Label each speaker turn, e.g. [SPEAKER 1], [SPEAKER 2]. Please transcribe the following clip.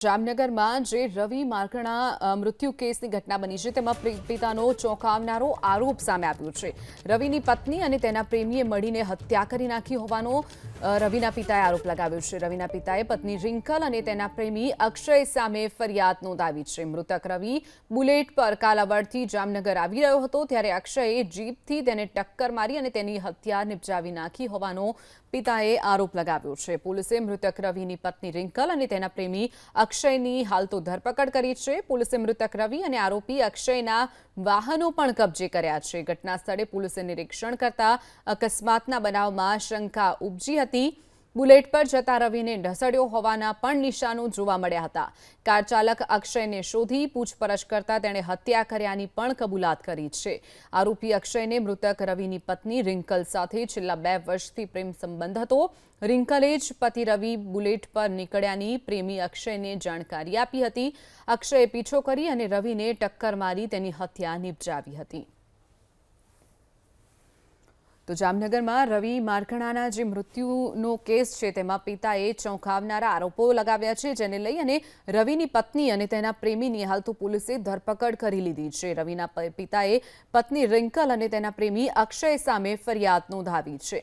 [SPEAKER 1] જામનગરમાં જે રવિ માર્કણા મૃત્યુ કેસની ઘટના બની છે તેમાં પિતાનો ચોંકાવનારો આરોપ સામે આવ્યો છે। રવિની પત્ની અને તેના પ્રેમીએ મળીને હત્યા કરી નાખી હોવાનો રવિના પિતાએ આરોપ લગાવ્યો છે। રવિના પિતાએ પત્ની રિંકલ અને તેના પ્રેમી અક્ષય સામે ફરિયાદ નોંધાવી છે। મૃતક રવિ બુલેટ પર કાલાવડથી જામનગર આવી રહ્યો હતો ત્યારે અક્ષયે જીપથી તેને ટક્કર મારી અને તેની હત્યા નિપજાવી નાખી હોવાનો પિતાએ આરોપ લગાવ્યો છે। પોલીસે મૃતક રવિની પત્ની રિંકલ અને તેના પ્રેમી અક્ષયની હાલ તો ધરપકડ કરી છે। પોલીસે મૃતક રવિ અને આરોપી અક્ષયના વાહનો પણ કબજે કર્યા છે। ઘટના સ્થળે પોલીસે નિરીક્ષણ કરતા અકસ્માતના બનાવમાં શંકા ઉપજી હતી। બુલેટ પર જતા રવિને ઢસડ્યો હોવાના પણ નિશાનો જોવા મળ્યા હતા। કાર ચાલક અક્ષયને શોધી પૂછપરછ કરતા તેણે હત્યા કર્યાની પણ કબૂલાત કરી છે। આરોપી અક્ષયને મૃતક રવિની પત્ની રિંકલ સાથે છેલ્લા 2 વર્ષથી પ્રેમ સંબંધ હતો। રિંકલે જ પતિ રવિ બુલેટ પર નીકળ્યાની પ્રેમી અક્ષયને જાણકારી આપી હતી। અક્ષયે પીછો કરી અને રવિને ટક્કર મારી તેની હત્યા નિપજાવી હતી। તો જામનગરમાં રવિ માર્કણાના જે મૃત્યુનો કેસ છે તેમાં પિતાએ ચોંકાવનારા આરોપો લગાવ્યા છે, જેને લઈ અને રવિની પત્ની અને તેના પ્રેમીની હાલ તો પોલીસે ધરપકડ કરી લીધી છે। રવિના પિતાએ પત્ની રિંકલ અને તેના પ્રેમી અક્ષય સામે ફરિયાદ નોંધાવી છે।